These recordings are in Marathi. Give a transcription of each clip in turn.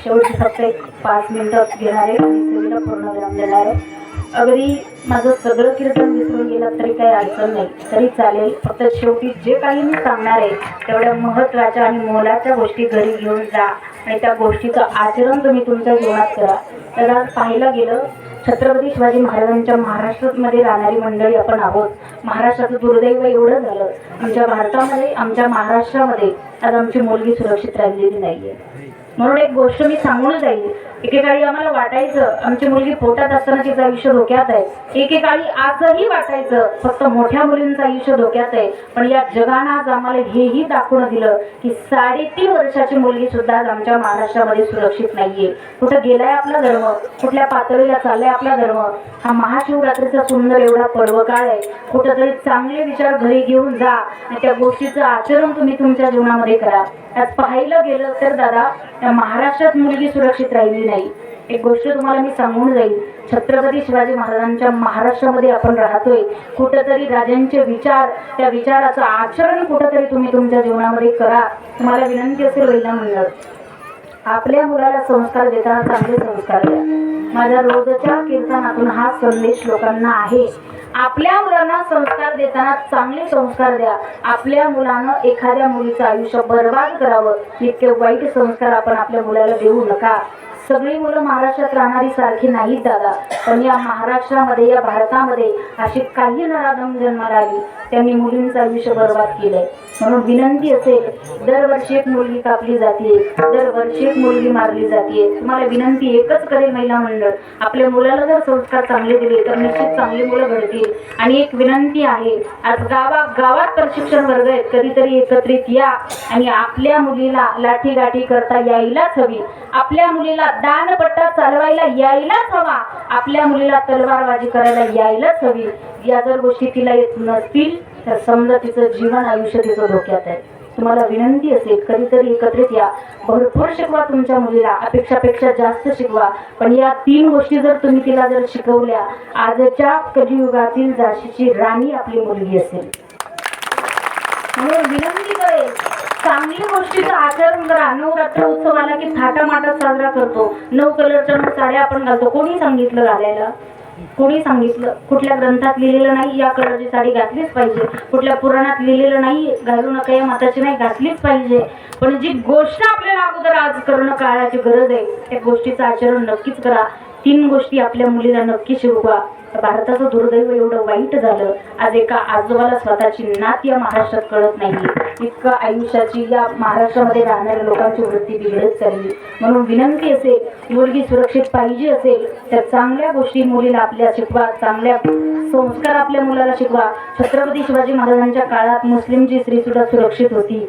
शेवटी फक्त एक 5 मिनिटं घेणारे आणि पूर्ण विराम देणारे. अगदी माझं सगळं कीर्तन विसरून गेलं तरी काही अडचण नाही, तरी चालेल. फक्त शेवटी जे काही मी सांगणार आहे तेवढ्या महत्त्वाच्या आणि मोलाच्या गोष्टी घरी घेऊन जा आणि त्या गोष्टीचं आचरण तुम्ही तुमच्या जीवनात करा. तर आज पाहायला गेलं छत्रपती शिवाजी महाराजांच्या महाराष्ट्रामध्ये राहणारी मंडळी आपण आहोत. महाराष्ट्राचं दुर्दैव एवढं झालं, आमच्या भारतामध्ये आमच्या महाराष्ट्रामध्ये आज आमची मुलगी सुरक्षित राहिलेली नाहीये. म्हणून एक गोष्ट मी सांगून जाईल. एकेकाळी आम्हाला वाटायचं आमची मुलगी पोटात असताना तिचं आयुष्य धोक्यात आहे, एकेकाळी आजही वाटायचं फक्त मोठ्या मुलींचं आयुष्य धोक्यात आहे. पण या जगानं आज आम्हाला हेही दाखवून दिलं की 3.5 वर्षाची मुलगी सुद्धा आज आमच्या महाराष्ट्रामध्ये सुरक्षित नाहीये. कुठं गेलाय आपला धर्म, कुठल्या पातळीला चाललाय आपला धर्म. हा महाशिवरात्रीचा सुंदर एवढा पर्व काळ आहे. कुठंतरी चांगले विचार घरी घेऊन जा आणि त्या गोष्टीचं आचरण तुम्ही तुमच्या जीवनामध्ये करा. आज पाहायला गेलं तर दादा त्या महाराष्ट्रात मुलगी सुरक्षित राहिली नाही. एक गोष्ट तुम्हाला मी सांगून जाईल. छत्रपती शिवाजी महाराजांच्या महाराष्ट्रामध्ये आपण राहतोय. कुठंतरी राजांचे विचार, त्या विचाराचं आचरण कुठंतरी तुम्ही तुमच्या जीवनामध्ये करा. तुम्हाला विनंती असेल महिला मंडळ, आपल्या मुलाला संस्कार देताना चांगले संस्कार द्या. माझ्या रोजच्या कीर्तनातून हा संदेश लोकांना आहे. आपल्या मुलांना संस्कार देताना चांगले संस्कार द्या. आपल्या मुलानं एखाद्या मुलीचं आयुष्य बर्बाद करावं इतके वाईट संस्कार आपण आपल्या मुलाला देऊ नका. सगळी मुलं महाराष्ट्रात राहणारी सारखी नाहीत दादा, पण या महाराष्ट्रामध्ये या भारतामध्ये अशी काही नराधम जन्माला आली त्यांनी मुलींचं आयुष्य बर्बाद केलंय. म्हणून विनंती असेल, दरवर्षी एक मुलगी कापली जाते, दरवर्षी एक मुलगी मारली जाते. तुम्हाला विनंती एकच करेल महिला मंडळ, आपल्या मुलाला जर संस्कार चांगले दिले तर निश्चित चांगली मुलं घडतील. आणि एक विनंती आहे, आज गावात प्रशिक्षण वर्ग आहेत, कधीतरी एकत्रित या आणि आपल्या मुलीला लाठीगाठी करता यायलाच हवी. आपल्या मुलीला दानपट्टा चालवायला यायलाच हवा. आपल्या मुलीला तलवारबाजी करायला यायलाच हवी. या जर गोष्टी तिला येत नसतील तर समजा तिचं जीवन आयुष्य तिचं धोक्यात आहे. तुम्हाला विनंती असेल, कधीतरी एकत्रित या. भरपूर शिकवा तुमच्या मुलीला, अपेक्षापेक्षा जास्त शिकवा. पण या 3 गोष्टी जर तुम्ही तिला जर शिकवल्या, आजच्या कलियुगातील झाशीची राणी आपली मुलगी असेल. म्हणून विनंती करेल, चांगली गोष्टीचं आचरण करा. नवरात्र उत्सव आला की थाटामाटात साजरा करतो. 9 कलरच्या साड्या आपण घालतो. कोणी सांगितलं घालायला? कोणी सांगितलं? कुठल्या ग्रंथात लिहिलेलं नाही या कलरची साडी घातलीच पाहिजे. कुठल्या पुराणात लिहिलेलं नाही घालू नका या माताची नाही, घातलीच पाहिजे. पण जी गोष्ट आपल्याला अगोदर आज करणं काळाची गरज आहे त्या गोष्टीचं आचरण नक्कीच करा. 3 गोष्टी आपल्या मुलीला नक्की शिकवा. भारताचं दुर्दैव एवढं वाईट झालं, आज एका आजोबाला स्वतःची नात या महाराष्ट्रात कळत नाही. इतकं आयुष्याची या महाराष्ट्रामध्ये राहणाऱ्या लोकांची वृत्ती बिघडत चालली. म्हणून विनंती असेल, मुलगी सुरक्षित पाहिजे असेल तर चांगल्या गोष्टी मुलीला आपल्या शिकवा, चांगल्या संस्कार आपल्या मुलाला शिकवा. छत्रपती शिवाजी महाराजांच्या काळात मुस्लिमची स्त्री सुद्धा सुरक्षित होती,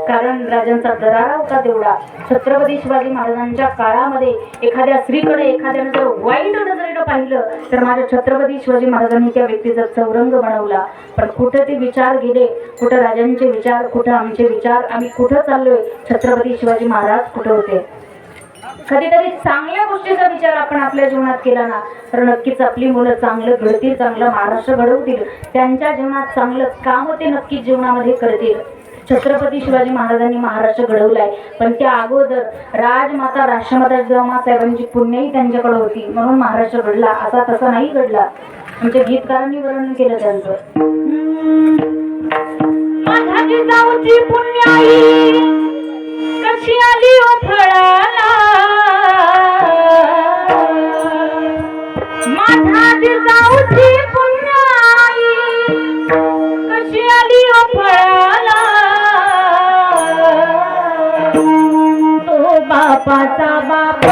कारण राजांचा दरारा होता तेवढा. छत्रपती शिवाजी महाराजांच्या काळामध्ये एखाद्या स्त्रीकडे एखाद्याने जर वाईट नजरेनं पाहिलं तर माझ्या छत्रपती शिवाजी महाराजांनी त्या व्यक्तीचा चौरंग बनवला. पण कुठं ते विचार गेले, कुठं राजांचे विचार, कुठं आमचे विचार, आम्ही कुठं चाललोय, छत्रपती शिवाजी महाराज कुठं होते. कधीतरी चांगल्या गोष्टीचा विचार आपण आपल्या जीवनात केला ना तर नक्कीच आपली मुलं चांगलं घडतील, चांगलं महाराष्ट्र घडवतील. त्यांच्या जीवनात चांगलं काम ते नक्कीच जीवनामध्ये करतील. छत्रपती शिवाजी महाराजांनी महाराष्ट्र घडवलाय, पण त्या अगोदर राजमाता राष्ट्रमाता जिजामासाहेबांची पुण्याही त्यांच्याकडे होती, म्हणून महाराष्ट्र घडला. असा तसा नाही घडला. आमच्या गीतकारांनी वर्णन केलं त्यांचं. माझ्या जिजाऊची पुण्याई कशी आली ओ फळाला, माझा जिजाऊची पुण्याई कशी आली ओ फळाला तो बापाचा बाप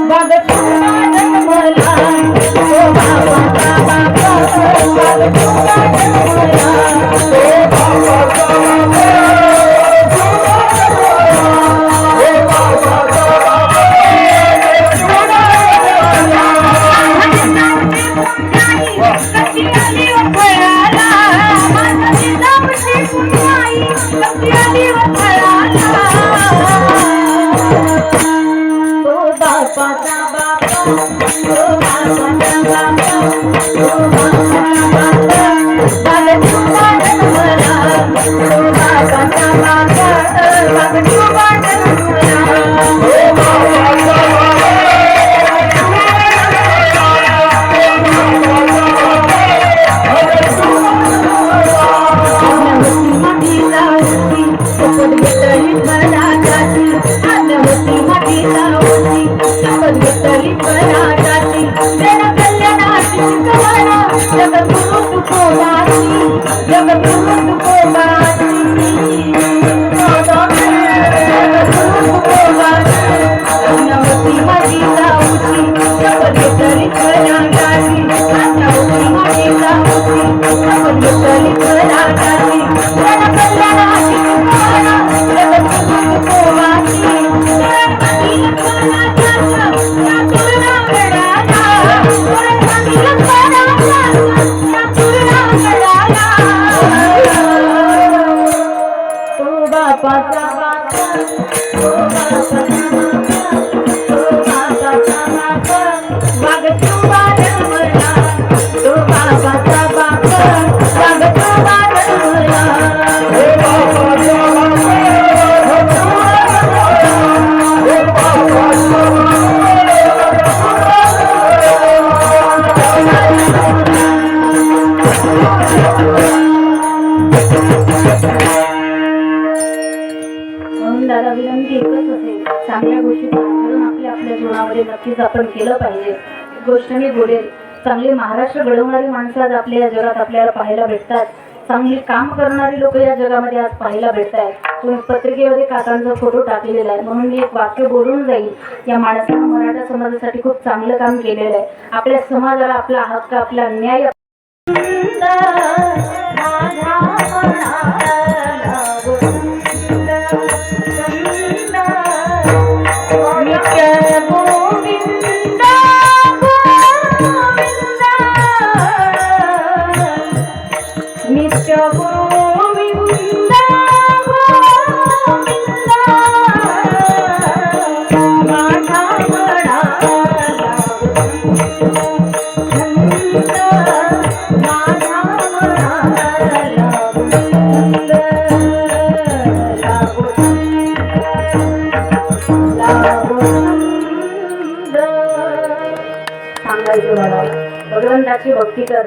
बाग तुला जन्मला तो बापाचा बाप बाग तुला जन्मला तो दादा विनंती एकच असेल, चांगल्या गोष्टी आचरण आपल्या जीवनामध्ये नक्कीच आपण केलं पाहिजे. गोष्ट मी बोलेल, चांगले महाराष्ट्र घडवणारी माणसं आज आपल्या या जगात आपल्याला पाहायला भेटतात. चांगली काम करणारी लोक या जगामध्ये आज पाहायला भेटतात. तुम्ही पत्रिकेमध्ये काकांचा फोटो टाकलेला आहे म्हणून मी एक वाक्य बोलून जाईल. या माणसानं मराठा समाजासाठी खूप चांगलं काम केलेलं आहे. आपल्या समाजाला आपला हक्क आपला न्याय भगवंताची भक्ती कर.